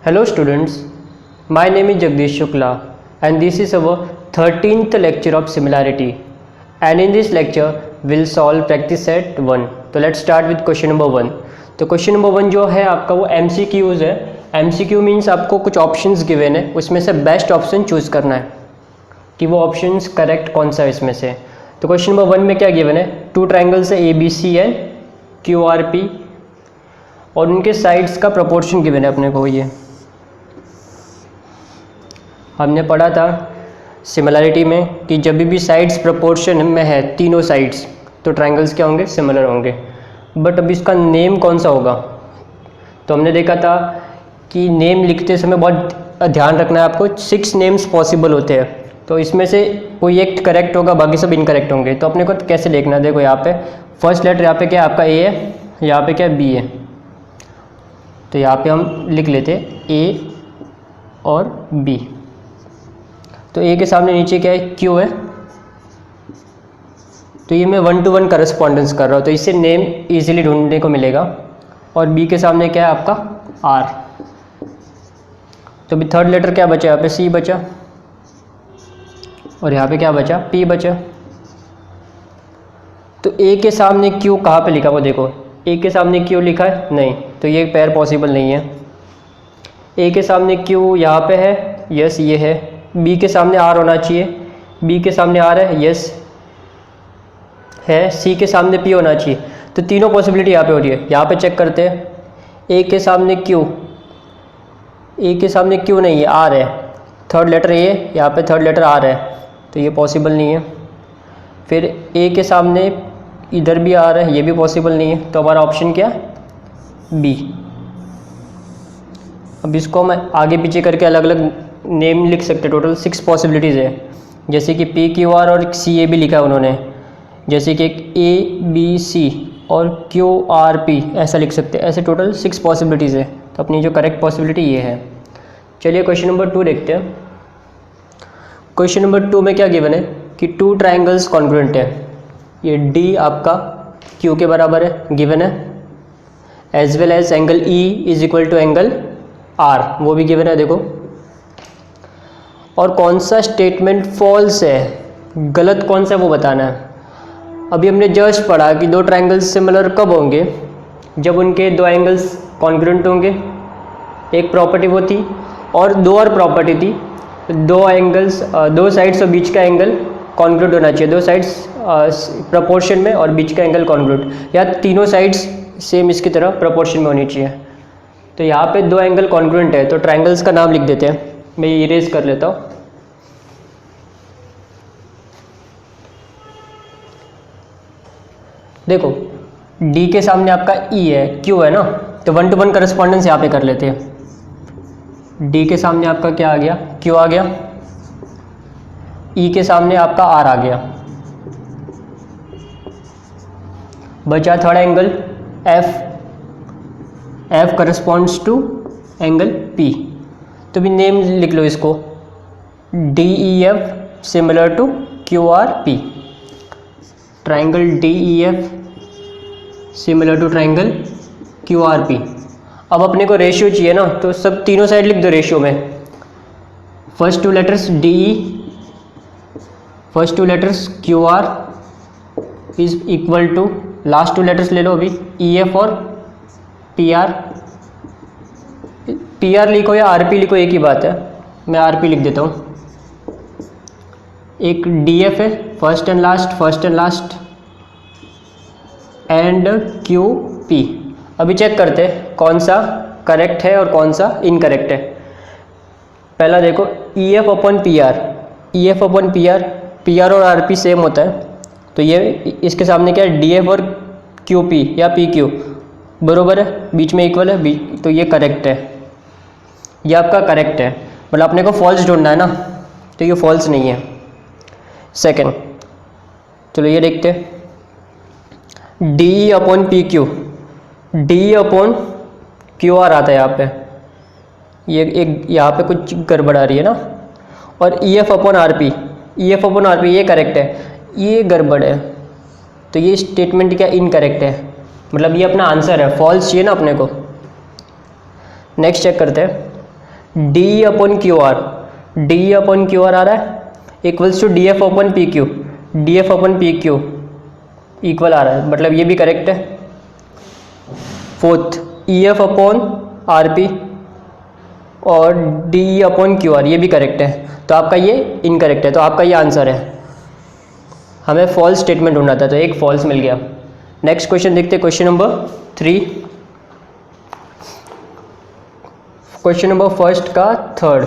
Hello students, my name is Jagdish Shukla and this is our 13th lecture of similarity, and in this lecture we'll solve practice set 1. तो let's start with question number 1. तो question number 1 जो है आपका वो MCQs है. MCQ means आपको कुछ options given है, उसमें से बेस्ट ऑप्शन चूज़ करना है कि वो ऑप्शंस करेक्ट कौन सा है इसमें से. तो क्वेश्चन नंबर 1 में क्या गिवन है, टू ट्रायंगल्स है ABC एंड QRP और उनके साइड्स का प्रोपोर्शन गिवन है अपने को. ये हमने पढ़ा था सिमिलरिटी में कि जब भी साइड्स प्रोपोर्शन में है तीनों साइड्स तो ट्रायंगल्स क्या होंगे, सिमिलर होंगे. बट अब इसका नेम कौन सा होगा, तो हमने देखा था कि नेम लिखते समय बहुत ध्यान रखना है आपको. 6 नेम्स पॉसिबल होते हैं, तो इसमें से कोई एक करेक्ट होगा, बाकी सब इनकरेक्ट होंगे. तो अपने को कैसे देखना है, देखो यहाँ पे फर्स्ट लेटर यहाँ पे क्या आपका A है, यहाँ पे क्या B है. तो यहाँ पे हम लिख लेते हैं A और B. तो A के सामने नीचे क्या है, Q है. तो ये मैं 1 to 1 करस्पॉन्डेंस कर रहा हूँ, तो इससे नेम इजीली ढूंढने को मिलेगा. और B के सामने क्या है आपका R. तो अभी थर्ड लेटर क्या बचा, यहाँ पे C बचा और यहाँ पे क्या बचा, P बचा. तो A के सामने Q कहाँ पे लिखा, वो देखो A के सामने Q लिखा है नहीं, तो ये पैर पॉसिबल नहीं है. A के सामने Q यहाँ पे है, यस ये है. B के सामने R होना चाहिए, B के सामने R है, यस है. C के सामने P होना चाहिए. तो तीनों पॉसिबिलिटी यहाँ पे हो रही है. यहाँ पे चेक करते हैं, A के सामने Q, A के सामने Q नहीं है, R है. थर्ड लेटर A, यहाँ पे थर्ड लेटर R है, तो ये पॉसिबल नहीं है. फिर A के सामने इधर भी R है, ये भी पॉसिबल नहीं है. तो हमारा ऑप्शन क्या है, B. अब इसको मैं आगे पीछे करके अलग अलग नेम लिख सकते. टोटल 6 पॉसिबिलिटीज़ है, जैसे कि PQR और CA भी लिखा है उन्होंने, जैसे कि ABC और QRP ऐसा लिख सकते हैं. ऐसे टोटल 6 पॉसिबिलिटीज़ है. तो अपनी जो करेक्ट पॉसिबिलिटी ये है. चलिए क्वेश्चन नंबर 2 देखते हैं. क्वेश्चन नंबर 2 में क्या गिवन है कि 2 ट्रायंगल्स कॉन्ग्रुएंट है. ये D आपका Q के बराबर है गिवन है, as well as angle E is equal to angle R, वो भी गिवन है देखो. और कौन सा स्टेटमेंट फॉल्स है, गलत कौन सा है वो बताना है. अभी हमने जस्ट पढ़ा कि 2 ट्रायंगल्स सिमिलर कब होंगे, जब उनके 2 एंगल्स कॉन्ग्रुएंट होंगे. एक प्रॉपर्टी वो थी, और 2 और प्रॉपर्टी थी, 2 एंगल्स 2 साइड्स और बीच का एंगल कॉन्ग्रुएंट होना चाहिए. 2 साइड्स प्रपोर्शन में और बीच का एंगल कॉन्ग्रुएंट, या तीनों साइड्स सेम इसकी तरह प्रपोर्शन में होनी चाहिए. तो यहाँ पे 2 एंगल कॉन्ग्रुएंट है, तो ट्रायंगल्स का नाम लिख देते हैं. मैं ये इरेज कर लेता हूँ. देखो D के सामने आपका E है, Q है ना, तो 1 to 1 करस्पॉन्डेंस यहाँ पे कर लेते हैं. D के सामने आपका क्या आ गया, Q आ गया. E के सामने आपका R आ गया. बचा third angle F. F corresponds to angle P. तो भी नेम लिख लो इसको, DEF similar to QRP. Triangle DEF similar to triangle QRP. अब अपने को रेशियो चाहिए ना, तो सब तीनों साइड लिख दो रेशियो में. First 2 letters DE, first 2 letters QR is equal to last 2 letters ले लो अभी, EF और PR. PR लिखो या RP लिखो, एक ही बात है. मैं RP लिख देता हूँ. एक DF है, first and last and QP. अभी चेक करते हैं कौन सा करेक्ट है और कौन सा इनकरेक्ट है. पहला देखो EF upon PR. EF upon PR और RP सेम होता है, तो ये इसके सामने क्या है, DF और QP या PQ बरोबर है, बीच में इक्वल है, तो ये करेक्ट है. ये आपका करेक्ट है, मतलब अपने को फॉल्स ढूंढना है ना, तो ये फॉल्स नहीं है. सेकेंड, चलो ये देखते हैं, DE upon PQ. DE upon QR आता है यहाँ पे, ये एक यहाँ पे कुछ गड़बड़ आ रही है ना. और EF upon RP, EF upon RP ये करेक्ट है, ये गड़बड़ है. तो ये स्टेटमेंट क्या इनकरेक्ट है, मतलब ये अपना आंसर है, फॉल्स चाहिए ना अपने को. नेक्स्ट चेक करते हैं. D upon Q R, D upon Q R आ रहा है equals to D F upon P Q, D F upon P Q equal आ रहा है, मतलब ये भी करेक्ट है। Fourth, E F upon R P और डी अपॉन क्यू आर, ये भी करेक्ट है, तो आपका ये इनकरेक्ट है, तो आपका ये आंसर है। हमें फॉल्स स्टेटमेंट ढूंढना था, तो एक फॉल्स मिल गया। नेक्स्ट क्वेश्चन देखते हैं, question number 3, question number first का थर्ड।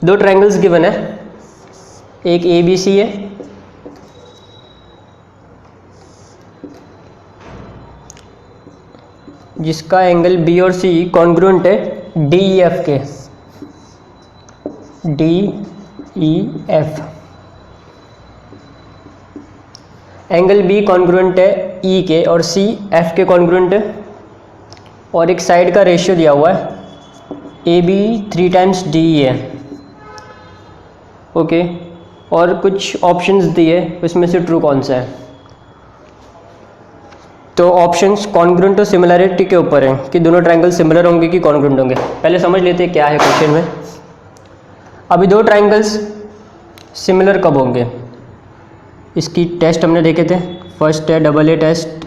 दो ट्रायंगल्स गिवन है, एक ए बी सी है, जिसका एंगल बी और सी कॉन्ग्रुएंट है डी ई एफ के, D E F. Angle B congruent है ई के और सी एफ के कॉन्ग्रुएंट है, और एक साइड का रेशियो दिया हुआ है A B 3 times D E है, ओके। और कुछ ऑप्शंस दिए, उसमें से ट्रू कौन सा है? तो ऑप्शंस कॉन्ग्रुएंट और सिमिलैरिटी के ऊपर है कि दोनों ट्रायंगल सिमिलर होंगे कि कॉन्ग्रुएंट होंगे। पहले समझ लेते हैं क्या है क्वेश्चन में। अभी दो ट्रायंगल्स सिमिलर कब होंगे, इसकी टेस्ट हमने देखे थे। फर्स्ट है डबल ए टेस्ट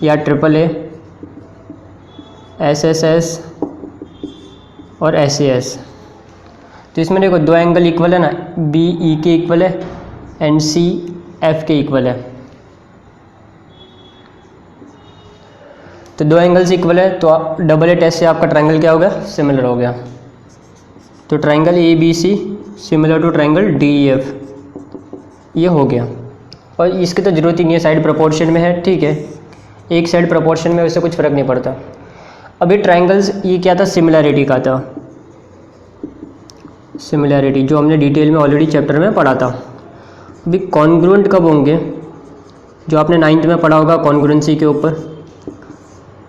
या triple A, S S S और एस ए एस। तो इसमें देखो दो एंगल इक्वल है ना, बी ई के इक्वल है एंड सी एफ के इक्वल है, तो दो एंगल्स इक्वल है, तो डबल ए टेस्ट से आपका ट्रायंगल क्या हो गया? सिमिलर हो गया। तो triangle A B C similar to triangle D E F, ये हो गया। और इसकी तो ज़रूरत ही नहीं है, साइड प्रोपोर्शन में है, ठीक है, एक साइड प्रोपोर्शन में, उससे कुछ फ़र्क नहीं पड़ता। अभी ट्रायंगल्स ये क्या था? सिमिलैरिटी का था, सिमिलैरिटी जो हमने डिटेल में ऑलरेडी चैप्टर में पढ़ा था। अभी कॉन्ग्रुएंट कब होंगे, जो आपने 9th में पढ़ा होगा कॉन्ग्रुएंसी के ऊपर।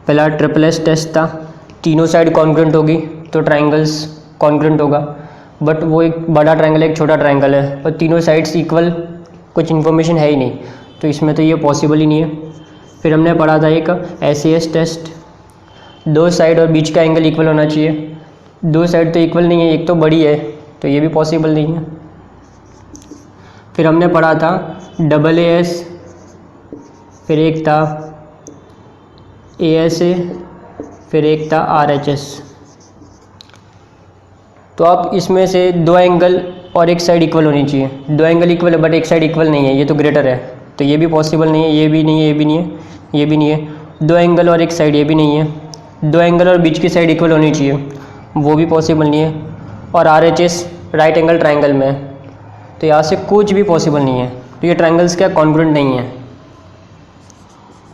पहला ट्रिपल एस टेस्ट था, तीनों साइड कॉन्ग्रुएंट होगी तो ट्रायंगल्स कॉन्ग्रुएंट होगा, बट वो एक बड़ा ट्रायंगल है, एक छोटा ट्रायंगल है, और तीनों साइड्स इक्वल, कुछ इन्फॉर्मेशन है ही नहीं, तो इसमें तो ये पॉसिबल ही नहीं है। फिर हमने पढ़ा था एक एस ए एस टेस्ट, दो साइड और बीच का एंगल इक्वल होना चाहिए, दो साइड तो इक्वल नहीं है, एक तो बड़ी है, तो ये भी पॉसिबल नहीं है। फिर हमने पढ़ा था डबल ए एस, फिर एक था ए एस ए, फिर एक था आर एच एस। तो आप इसमें से दो एंगल और एक साइड इक्वल होनी चाहिए, दो एंगल इक्वल है बट एक साइड इक्वल नहीं है, ये तो ग्रेटर है, तो ये भी पॉसिबल नहीं है, ये भी नहीं है, ये भी नहीं है, ये भी नहीं है। दो एंगल और एक साइड, ये भी नहीं है। दो एंगल और बीच की साइड इक्वल होनी चाहिए, वो भी पॉसिबल नहीं है। और R H S right angle triangle में है, तो यहाँ से कुछ भी पॉसिबल नहीं है। तो ये ट्रायंगल्स क्या कॉन्ग्रुएंट नहीं है।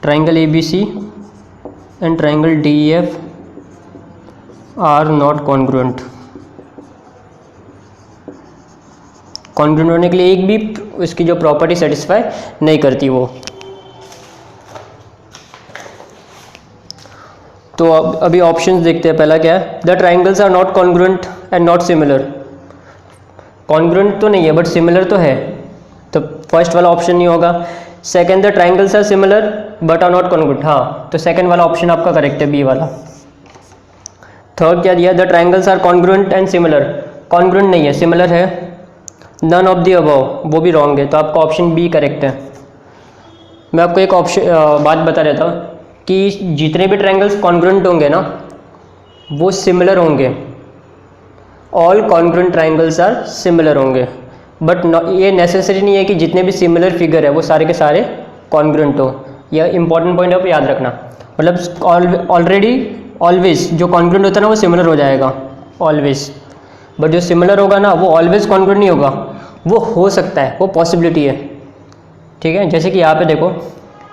Triangle A B C and triangle D E F are not congruent. Congruent होने के लिए एक भी उसकी जो प्रॉपर्टी सेटिस्फाई नहीं करती वो। तो अब अभी ऑप्शंस देखते हैं। पहला क्या है? The triangles are not congruent and not similar. Congruent तो नहीं है बट सिमिलर तो है, तो फर्स्ट वाला ऑप्शन नहीं होगा। Second, the triangles are similar but are not congruent, हाँ, तो सेकंड वाला ऑप्शन आपका करेक्ट है, बी वाला। थर्ड क्या दिया? The triangles are congruent and similar. Congruent नहीं है, सिमिलर है। नन ऑफ द अबव, वो भी रॉन्ग है, तो आपका ऑप्शन बी करेक्ट है। मैं आपको एक ऑप्शन बात बता देता हूँ कि जितने भी ट्रायंगल्स कॉन्ग्रुएंट होंगे ना वो सिमिलर होंगे। All congruent triangles are similar होंगे, बट ये नेसेसरी नहीं है कि जितने भी सिमिलर फिगर है वो सारे के सारे कॉन्ग्रुएंट हो। यह इंपॉर्टेंट पॉइंट आप याद रखना। मतलब ऑलरेडी ऑलवेज जो कॉन्ग्रुएंट होता है ना वो सिमिलर हो जाएगा ऑलवेज, बट जो सिमिलर होगा ना वो ऑलवेज कॉन्ग्रुएंट नहीं होगा, वो हो सकता है, वो पॉसिबिलिटी है, ठीक है। जैसे कि यहाँ पे देखो,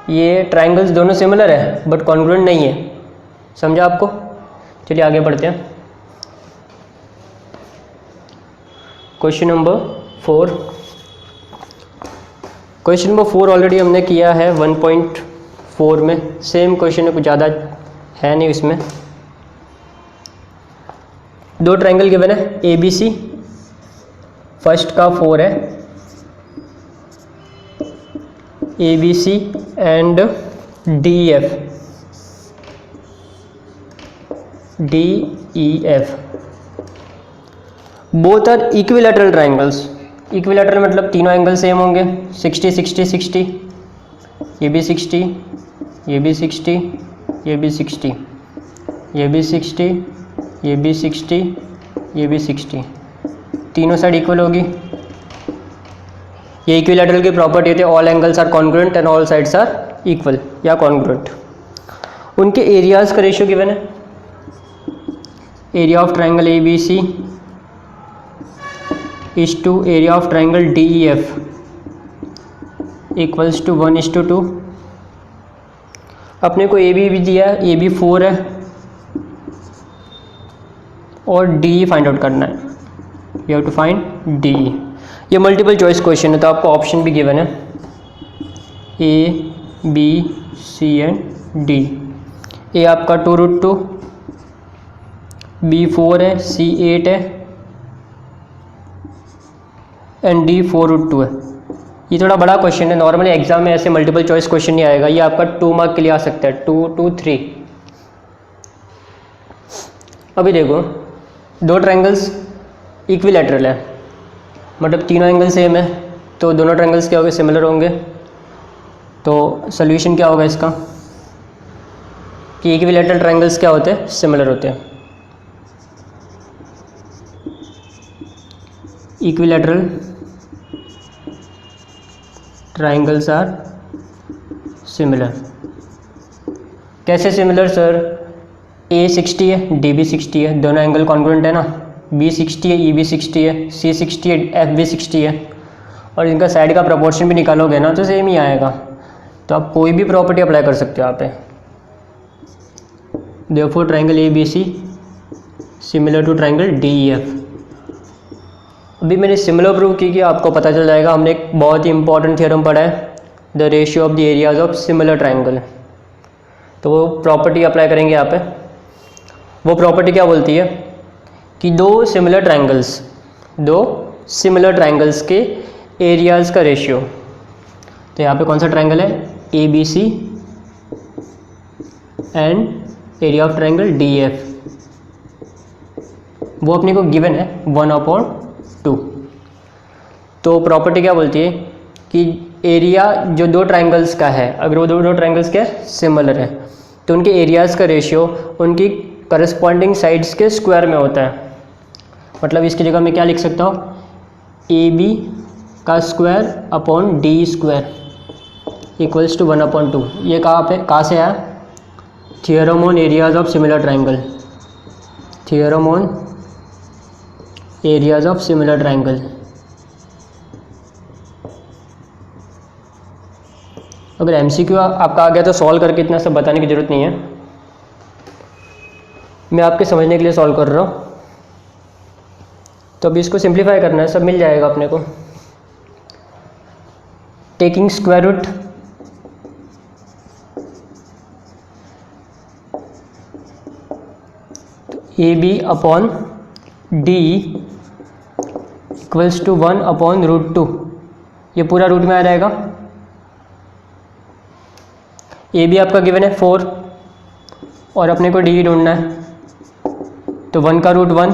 ये ट्रायंगल्स दोनों सिमिलर है बट कॉन्ग्रुएंट नहीं है, समझा आपको? चलिए आगे बढ़ते हैं। Question number 4। Question number 4 already हमने किया है 1.4 में, सेम क्वेश्चन है, कुछ ज़्यादा है नहीं उसमें। दो ट्रायंगल गिवन है ए बी सी, फर्स्ट का 4 है A B C and D F. DEF both are equilateral triangles. Equilateral मतलब तीनों एंगल सेम होंगे, 60 60 60, ये भी 60, ये भी 60, ये भी 60, ये भी 60, ये भी 60, ये भी 60, तीनों साइड इक्वल होगी। ये इक्विलैटरल की प्रॉपर्टी होती है, all angles are congruent and all sides are equal या कॉन्ग्रुएंट। उनके एरियाज का रेशियो गिवन है, area of triangle ABC is to area of triangle DEF equals to 1:2। अपने को AB भी दिया है, AB 4 है और DE फाइंड आउट करना है, you have to find DE। ये मल्टीपल चॉइस क्वेश्चन है तो आपको ऑप्शन भी गिवन है A B C and D। A आपका 2√2, B 4 है, C 8 है एंड D 4√2 है। ये थोड़ा बड़ा क्वेश्चन है, नॉर्मली एग्जाम में ऐसे मल्टीपल चॉइस क्वेश्चन नहीं आएगा, ये आपका 2 मार्क के लिए आ सकता है, 2 2 3। अभी देखो दो ट्रायंगल्स इक्विलैटरल है, मतलब तीनों एंगल सेम है, तो दोनों ट्रायंगल्स क्या होंगे, सिमिलर होंगे। तो सोल्यूशन क्या होगा इसका कि इक्विलैटरल ट्रायंगल्स क्या होते हैं, सिमिलर होते हैं। Equilateral triangles are similar. कैसे सिमिलर सर, A 60 है, D भी 60 है, दोनों एंगल कॉन्ग्रुएंट है ना, B 60 है, E भी 60 है, C 60 है, F भी 60 है, और इनका साइड का प्रपोर्शन भी निकालोगे ना तो सेम ही आएगा। तो आप कोई भी प्रॉपर्टी अप्लाई कर सकते हो यहाँ पे। Therefore triangle ABC similar to triangle DEF। अभी मैंने सिमिलर प्रूव की कि आपको पता चल जाएगा। हमने एक बहुत ही इंपॉर्टेंट थ्योरम पढ़ा है, the ratio of the areas of similar triangle. तो वो प्रॉपर्टी अप्लाई करेंगे यहाँ पे। वो प्रॉपर्टी क्या बोलती है कि दो सिमिलर ट्रायंगल्स के एरियाज का रेशियो। तो यहाँ पे कौन सा ट्रायंगल है, ABC and area of triangle DEF, वो अपने को गिवन है 1/2। तो प्रॉपर्टी क्या बोलती है कि एरिया जो दो ट्रायंगल्स का है, अगर वो दो ट्रायंगल्स क्या सिमिलर है तो उनके एरियाज़ का रेशियो उनकी करस्पॉन्डिंग साइड्स के स्क्वायर में होता है। मतलब इसकी जगह मैं क्या लिख सकता हूँ, AB का square upon D square equals to 1/2। ये कहाँ से आया, theorem on areas of similar triangle, theorem on areas of similar triangle. अगर MCQ आपका आ गया तो सॉल्व करके इतना सब बताने की ज़रूरत नहीं है, मैं आपके समझने के लिए सॉल्व कर रहा हूँ। तो अभी इसको सिंप्लीफाई करना है, सब मिल जाएगा अपने को। Taking square root AB upon D equals to 1/√2। ये पूरा रूट में आ जाएगा। AB आपका गिवन है 4 और अपने को D ढूंढना है, तो 1 का रूट 1,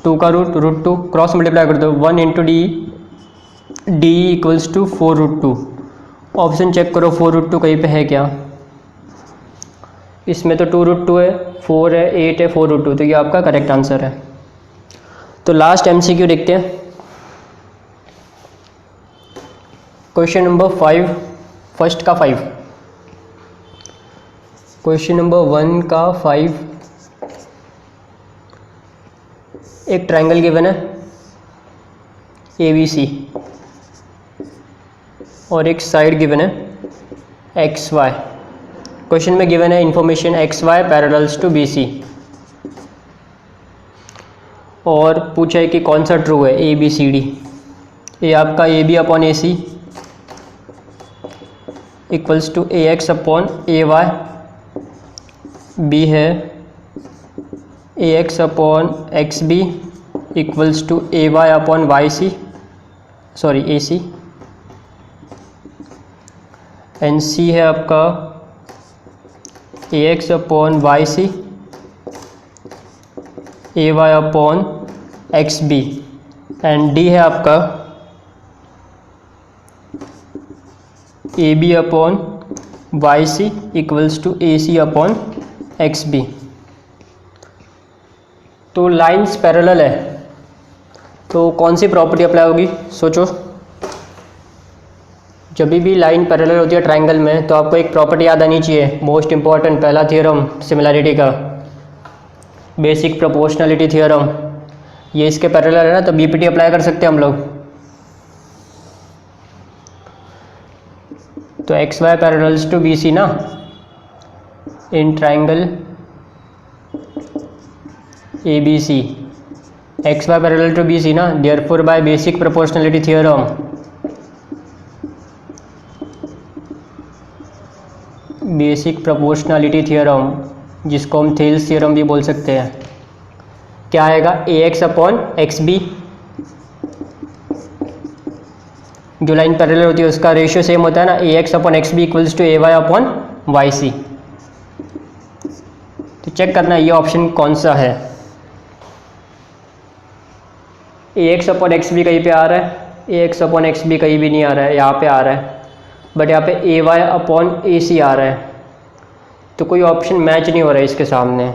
2 का रूट √2, क्रॉस मल्टीप्लाई कर दो, 1 × D equals to 4√2। Option check करो 4√2 कहीं पे है क्या, इसमें तो 2√2 है, 4 है, 8 है, 4√2, तो ये आपका करेक्ट आंसर है। तो लास्ट MCQ देखते हैं, क्वेश्चन नंबर 5, फर्स्ट का 5, क्वेश्चन नंबर 1 का 5। एक ट्रायंगल गिवन है ABC और एक साइड गिवन है XY। क्वेश्चन में गिवन है information XY parallels to BC और पूछा है कि कौन सा ट्रू है, ABCD। ये आपका AB upon AC equals to AX upon AY, B है AX upon XB equals to AY upon AC, and C है आपका AX upon YC A Y upon X B, and D है आपका A B upon Y C equals to A C upon X B. तो lines parallel है, तो कौन सी property apply होगी सोचो। जब भी लाइन पैरेलल होती है ट्रायंगल में तो आपको एक प्रॉपर्टी याद आनी चाहिए, मोस्ट इंपॉर्टेंट पहला थ्योरम सिमिलैरिटी का, बेसिक प्रोपोर्शनलिटी थ्योरम। ये इसके पैरेलल है ना, तो बीपीटी अप्लाई कर सकते हैं हम लोग। तो X Y parallels to B C ना in triangle A B C, X Y parallel to B C ना, therefore by basic proportionality theorem, basic proportionality theorem जिसको हम थेल्स थ्योरम भी बोल सकते हैं, क्या आएगा A X upon X B. जो लाइन पैरेलल होती है उसका रेशियो सेम होता है ना, A X upon X B equals to A Y upon Y C. तो चेक करना ये ऑप्शन कौन सा है। A X upon X B कहीं पे आ रहा है, A X upon X B कहीं भी नहीं आ रहा है, यहाँ पे आ रहा है, बट यहाँ पे ए वाई अपॉन ए सी आ रहा है, तो कोई ऑप्शन मैच नहीं हो रहा है इसके सामने।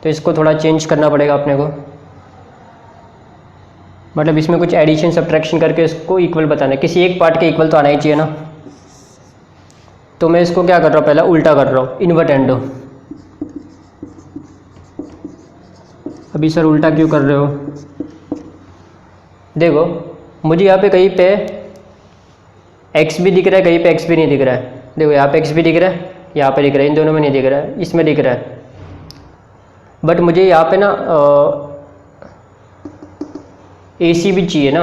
तो इसको थोड़ा चेंज करना पड़ेगा अपने को, मतलब इसमें कुछ एडिशन सब्ट्रैक्शन करके इसको इक्वल बताना है, किसी एक पार्ट के इक्वल तो आना ही चाहिए ना। तो मैं इसको क्या कर रहा हूँ, पहला उल्टा कर रहा हूँ, इन्वर्टेंडो। अभी सर उल्टा क्यों कर रहे हो? देखो मुझे यहाँ पे कहीं पे एक्स भी दिख रहा है, कहीं पे एक्स भी नहीं दिख रहा है। देखो यहाँ पे एक्स भी दिख रहा है, यहाँ पे दिख रहा है, इन दोनों में नहीं दिख रहा है, इसमें दिख रहा है। बट मुझे यहाँ पे ना ए सी भी चाहिए ना,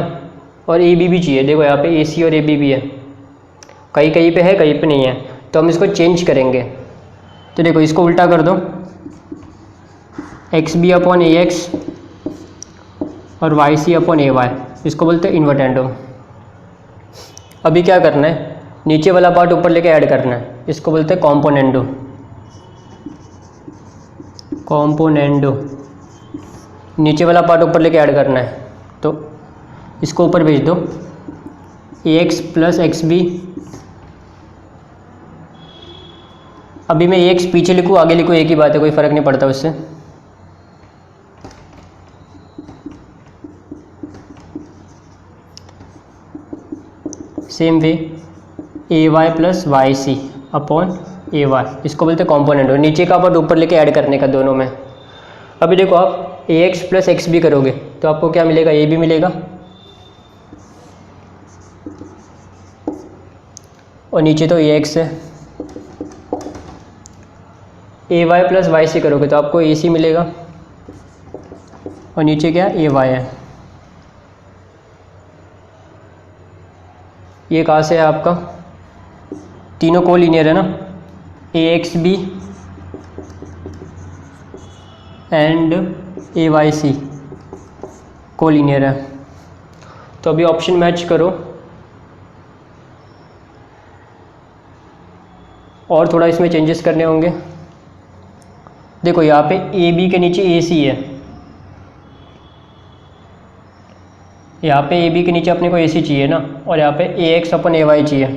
और ए बी भी चाहिए। देखो यहाँ पे ए सी और ए बी भी है, कहीं कहीं पे है कहीं पे नहीं है, तो हम इसको चेंज करेंगे। तो देखो इसको उल्टा कर दो, एक्स बी अपॉन ए एक्स और Y C upon A Y, इसको बोलते हैं इन्वर्टेंडो। अभी क्या करना है, नीचे वाला पार्ट ऊपर लेके ऐड करना है, इसको बोलते हैं कॉम्पोनेंडो। कॉम्पोनेंडो, नीचे वाला पार्ट ऊपर लेके ऐड करना है, तो इसको ऊपर भेज दो, ए एक्स प्लस एक्स बी। अभी मैं ए एक्स पीछे लिखूँ आगे लिखूँ एक ही बात है, कोई फ़र्क नहीं पड़ता उससे। Same way A Y plus Y C upon A Y, इसको बोलते हैं कॉम्पोनेंट। नीचे का पार्ट ऊपर लेके ऐड करने का दोनों में। अभी देखो आप ए एक्स प्लस एक्स बी करोगे तो आपको क्या मिलेगा, ए बी मिलेगा, और नीचे तो ए एक्स है। ए वाई प्लस वाई सी करोगे तो आपको ए सी मिलेगा, और नीचे क्या ए वाई है। ये कहाँ से है आपका, तीनों को लीनियर है ना, A X B and A Y C को लीनियर है। तो अभी ऑप्शन मैच करो, और थोड़ा इसमें चेंजेस करने होंगे। देखो यहाँ पे ए बी के नीचे ए सी है, यहाँ पे ए बी के नीचे अपने को ए सी चाहिए ना, और यहाँ पे ए एक्स अपन ए वाई चाहिए।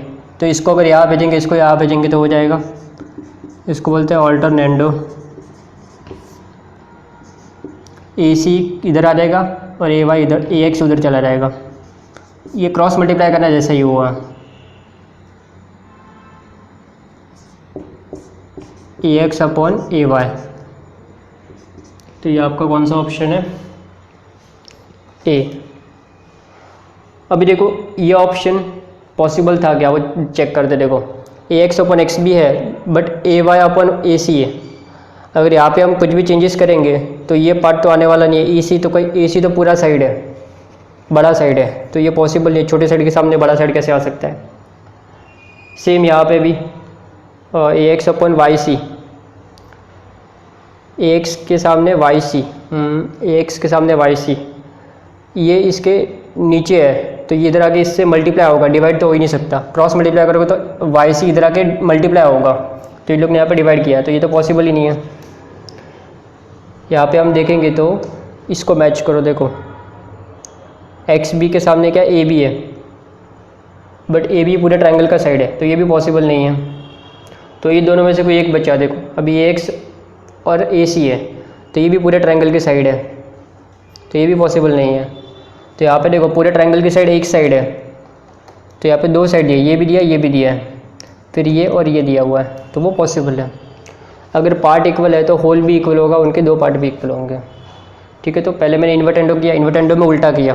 तो इसको अगर यहाँ भेजेंगे, इसको यहाँ भेजेंगे तो हो जाएगा। इसको बोलते हैं ऑल्टरनेंडो। ए सी इधर आ जाएगा और ए वाई इधर, ए एक्स उधर चला जाएगा। ये क्रॉस मल्टीप्लाई करना जैसा ही हुआ, ए एक्स अपॉन ए वाई। तो ये आपका कौन सा ऑप्शन है, ए। अभी देखो ये ऑप्शन पॉसिबल था क्या, वो चेक करते। देखो ए एक्स अपॉन एक्स बी है, बट ए वाई अपॉन ए सी है। अगर यहाँ पे हम कुछ भी चेंजेस करेंगे तो ये पार्ट तो आने वाला नहीं है। ए सी तो कोई, ए सी तो पूरा साइड है, बड़ा साइड है, तो ये पॉसिबल नहीं है। छोटे साइड के सामने बड़ा साइड कैसे आ सकता है। सेम यहाँ पे भी ए एक्स अपॉन वाई सी, ए एक्स के सामने वाई सी, ए एक्स के सामने वाई सी, ये इसके नीचे है, तो ये इधर आके इससे मल्टीप्लाई होगा, डिवाइड तो हो ही नहीं सकता। क्रॉस मल्टीप्लाई करोगे तो वाई सी इधर आके मल्टीप्लाई होगा, तो ये लोग ने यहाँ पे डिवाइड किया, तो ये तो पॉसिबल ही नहीं है। यहाँ पे हम देखेंगे तो इसको मैच करो। देखो एक्स बी के सामने क्या ए बी है, बट ए बी पूरे ट्रायंगल का साइड है, तो ये भी पॉसिबल नहीं है। तो ये दोनों में से कोई एक बचा। देखो अभी एक्स और ए सी है, तो ये भी पूरे ट्रायंगल की साइड है, तो ये भी पॉसिबल नहीं है। तो यहाँ पे देखो पूरे ट्रायंगल की साइड एक साइड है, तो यहाँ पे दो साइड है, ये भी दिया ये भी दिया है, फिर ये और ये दिया हुआ है, तो वो पॉसिबल है। अगर पार्ट इक्वल है तो होल भी इक्वल होगा, उनके दो पार्ट भी इक्वल होंगे। ठीक है, तो पहले मैंने इन्वर्टेंडो किया, इन्वर्टेंडो में उल्टा किया,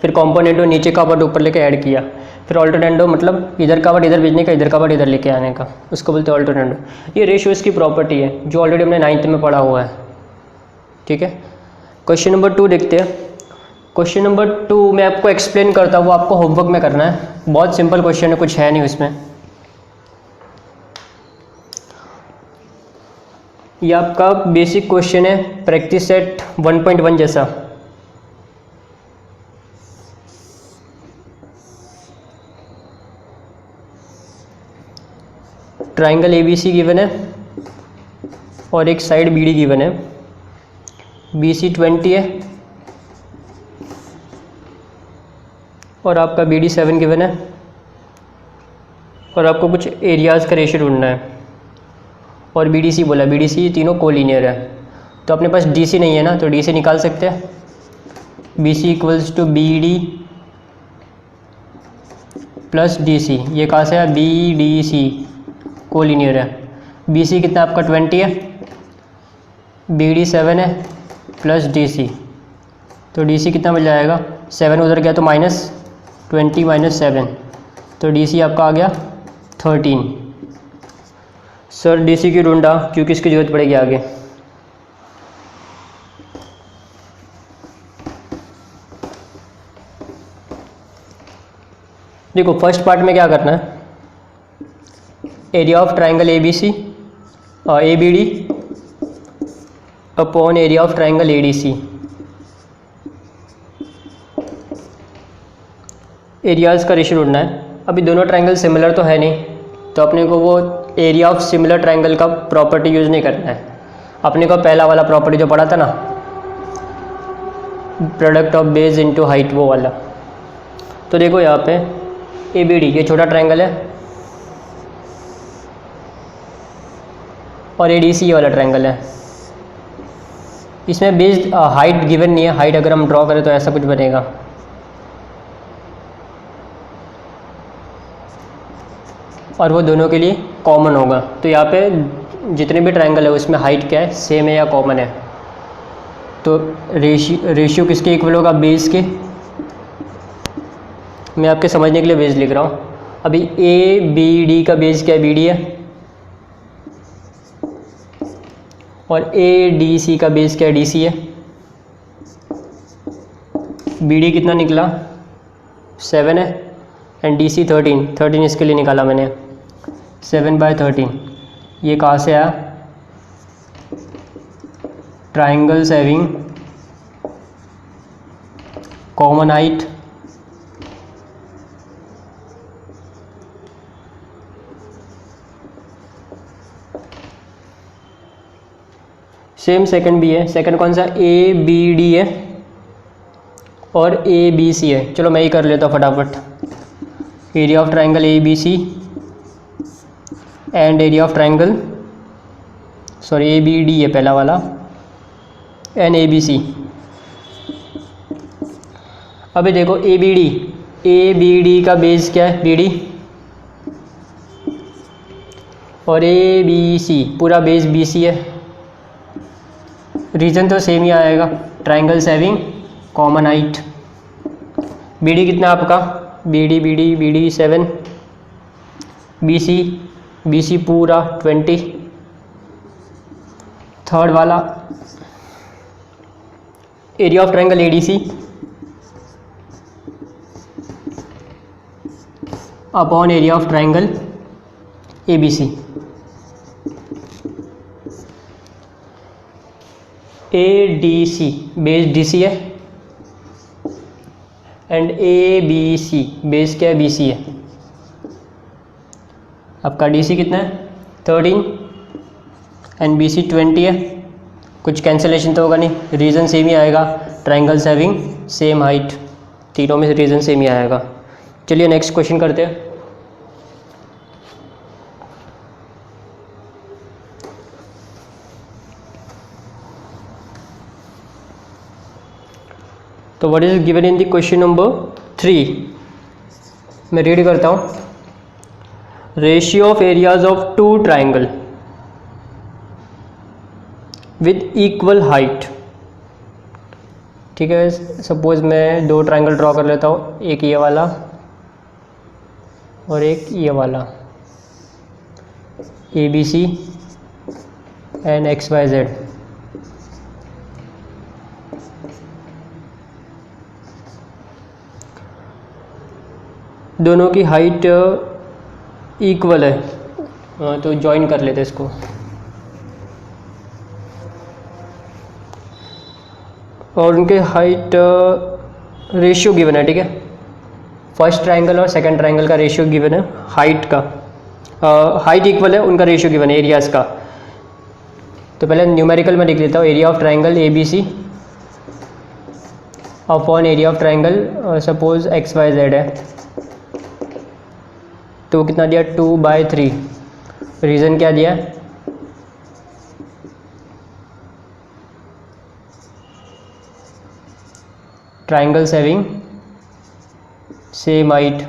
फिर कॉम्पोनेंटो नीचे का पार्ट ऊपर लेके ऐड किया, फिर ऑल्टरनेंडो मतलब इधर का पार्ट इधर भेजने का, इधर का पार्ट इधर लेके आने का, उसको बोलते हैं ऑल्टरनेंडो। ये रेशियो इसकी प्रॉपर्टी है जो ऑलरेडी हमने 9th में पढ़ा हुआ है। ठीक है, क्वेश्चन नंबर 2 देखते हैं। क्वेश्चन नंबर 2 मैं आपको एक्सप्लेन करता हूँ, वो आपको होमवर्क में करना है। बहुत सिंपल क्वेश्चन है, कुछ है नहीं उसमें। ये आपका बेसिक क्वेश्चन है, प्रैक्टिस सेट 1.1 जैसा। ट्राइंगल ABC गिवन है और एक साइड BD गिवन है। BC 20 है और आपका BD 7 गिवन है, और आपको कुछ एरियाज़ का रेशियो ढूंढना है। और BDC बोला, BDC तीनों कोलिनियर है। तो अपने पास DC नहीं है ना, तो DC निकाल सकते हैं। BC equals to BD plus DC, ये कहाँ से है, BDC कोलिनियर है। BC कितना आपका 20 है, BD 7 है प्लस DC, तो DC कितना मिल जाएगा, 7 उधर गया तो -20 - 7, तो DC आपका आ गया 13। सर DC की ढूंढा क्योंकि इसकी जरूरत पड़ेगी आगे। देखो फर्स्ट पार्ट में क्या करना है, area of triangle ABC ABD upon area of triangle ADC। Areas का रेशियो ढूंढना है। अभी दोनों ट्राइंगल सिमिलर तो है नहीं, तो अपने को वो एरिया ऑफ सिमिलर ट्राइंगल का प्रॉपर्टी यूज़ नहीं करना है। अपने को पहला वाला प्रॉपर्टी जो पढ़ा था ना, product of base into height, वो वाला। तो देखो यहाँ पे ABD ये छोटा ट्राइंगल है और ADC ये वाला ट्राइंगल है। इसमें बेस हाइट गिवन नहीं है, हाइट अगर हम ड्रॉ करें तो ऐसा कुछ बनेगा। और वो दोनों के लिए कॉमन होगा, तो यहाँ पे जितने भी ट्रायंगल है उसमें हाइट क्या है, सेम है या कॉमन है। तो रेशियो किसके इक्वल होगा, बेस के। मैं आपके समझने के लिए बेस लिख रहा हूँ। अभी ABD का बेस क्या है, BD है, और ADC का बेस क्या है, DC है। BD कितना निकला, 7 है, एंड DC 13 इसके लिए निकाला मैंने, 7/13। ये कहाँ से आया, triangles having common height same. Second भी है, सेकंड कौन सा, ABD है और ABC है। चलो मैं ही कर लेता हूँ फटाफट। Area of triangle ABC and area of triangle ABD है पहला वाला, एंड ABC। अभी देखो ABD का बेस क्या है, BD, और ABC पूरा बेस BC है। रीजन तो सेम ही आएगा, triangles having common height. BD कितना आपका, BD 7, BC पूरा 20। थर्ड वाला area of triangle ADC upon area of triangle ABC। ADC base DC है एंड ABC बेस क्या है, BC है। आपका DC कितना है, 13, एंड BC 20 है, कुछ कैंसिलेशन तो होगा नहीं, रीज़न सेम ही आएगा, ट्राइंगल्स हैविंग सेम हाइट, तीनों में से रीज़न सेम ही आएगा। चलिए नेक्स्ट क्वेश्चन करते हैं। तो what is given in the question number 3, मैं रीड करता हूँ। Ratio of areas of two triangle with equal height. ठीक है, सपोज मैं दो ट्राइंगल ड्रॉ कर लेता हूँ, एक ये वाला और एक ये वाला, ABC एंड XYZ। दोनों की हाइट इक्वल है, तो ज्वाइन कर लेते इसको। और उनके हाइट रेशियो गिवन है, ठीक है, फर्स्ट ट्राइंगल और सेकंड ट्राइंगल का रेशियो गिवन है, हाइट का, हाइट इक्वल है, उनका रेशियो गिवन है एरियाज़ का। तो पहले न्यूमेरिकल में लिख लेता हूँ, area of triangle ABC upon area of triangle suppose XYZ है, तो कितना दिया 2/3। रीज़न क्या दिया, ट्राइंगल्स हैविंग सेम हाइट।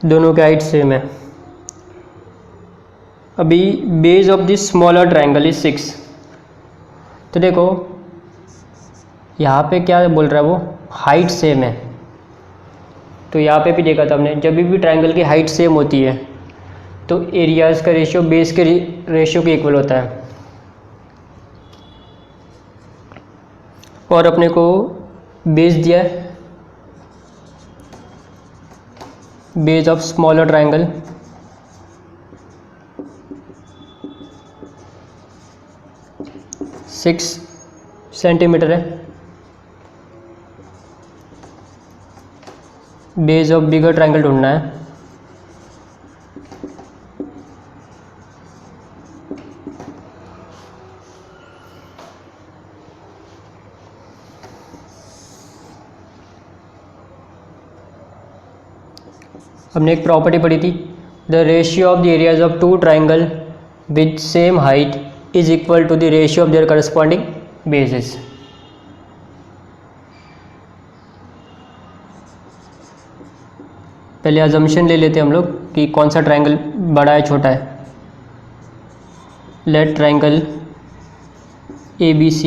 दोनों की हाइट सेम है। अभी base of this smaller triangle is 6। तो देखो यहाँ पे क्या बोल रहा है वो, हाइट सेम है। तो यहाँ पे भी देखा था हमने, जब भी ट्राइंगल की हाइट सेम होती है तो एरियाज़ का रेशियो बेस के रेशियो के इक्वल होता है। और अपने को बेस दिया है, base of smaller triangle six centimetre है, बेस ऑफ बिगर ट्राइंगल ढूंढना है। हमने एक प्रॉपर्टी पढ़ी थी, the ratio of the areas of two triangle with same height is equal to the ratio of their corresponding basis. पहले assumption ले लेते हैं हम लोग कि कौन सा ट्राइंगल बड़ा है छोटा है। Let triangle ABC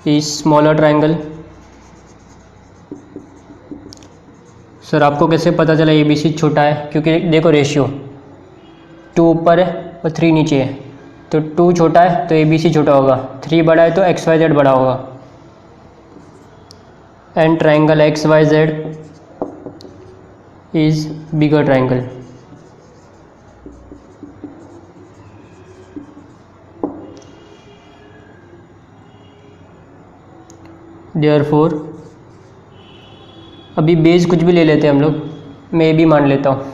is smaller triangle. Sir आपको कैसे पता चला ABC छोटा है? क्योंकि देखो रेशियो 2 ऊपर है और 3 नीचे है, तो 2 छोटा है तो ABC छोटा होगा, 3 बड़ा है तो XYZ बड़ा होगा। And triangle XYZ is bigger triangle. Therefore अभी बेस कुछ भी ले लेते हैं हम लोग, मैं AB मान लेता हूँ,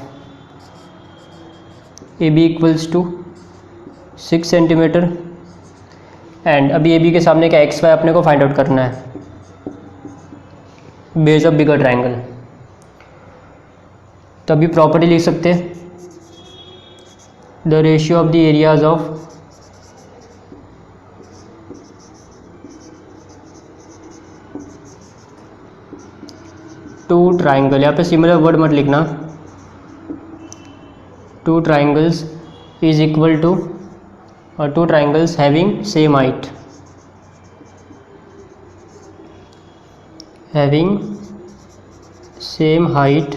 AB equals to 6 centimetre. And अभी AB के सामने क्या XY अपने को फाइंड आउट करना है, बेस ऑफ बिगर ट्राइंगल। तो अभी प्रॉपर्टी लिख सकते हैं, the ratio of the areas of two triangle, यहाँ पे सिमिलर वर्ड मत लिखना, two triangles is equal to, और two triangles having same height, having same height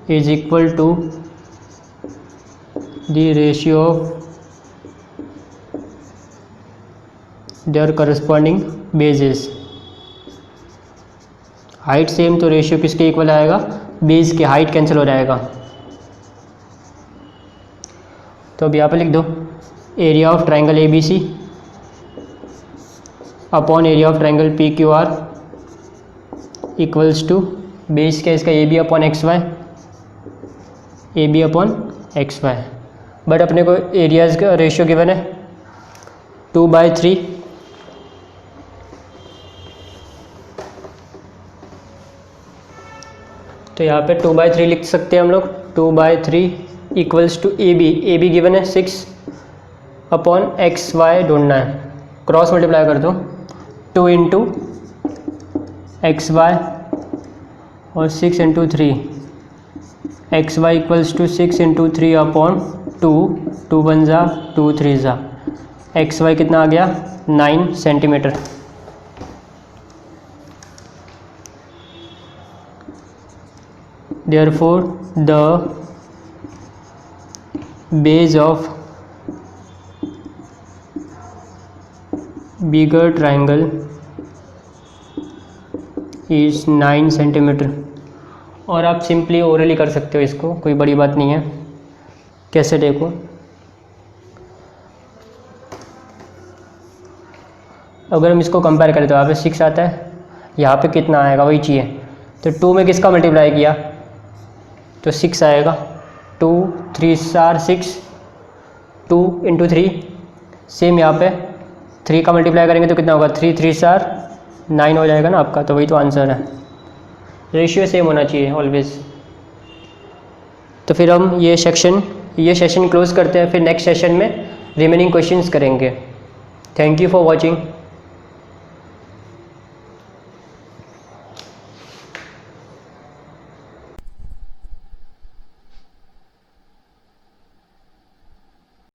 is equal to the ratio of their corresponding bases। Height same तो ratio किसके equal आएगा, base के, height cancel हो जाएगा। तो अब यहाँ पे लिख दो area of triangle ABC upon area of triangle PQR equals to base क्या इसका A B upon X Y, A B upon X Y. But अपने को एरियाज़ का रेशियो गिवन है 2/3, तो यहाँ पे 2/3 लिख सकते हैं हम लोग। 2/3 equals to A B given है 6 अपॉन एक्स वाई ढूंढना है। क्रॉस मल्टीप्लाई कर दो, 2 इंटू एक्स वाई और 6 into 3, X Y equals to 6 into 3 upon 2, 2 1 जा 2 3 जा, एक्स वाई कितना आ गया 9 centimetre. Therefore, the base of bigger triangle is 9 centimetre. और आप सिंपली ओरली कर सकते हो इसको, कोई बड़ी बात नहीं है। कैसे देखो, अगर हम इसको कंपेयर करें तो यहाँ पे 6 आता है, यहाँ पे कितना आएगा वही चाहिए। तो 2 में किसका मल्टीप्लाई किया तो 6 आएगा, 2 3 4 6, 2 इंटू 3। सेम यहाँ पे 3 का मल्टीप्लाई करेंगे तो कितना होगा 3 3 4 9 हो जाएगा ना आपका। तो वही तो आंसर है, रेशियो सेम होना चाहिए ऑलवेज। तो फिर हम ये सेशन क्लोज करते हैं, फिर नेक्स्ट सेशन में रिमेनिंग क्वेश्चंस करेंगे। Thank you for watching.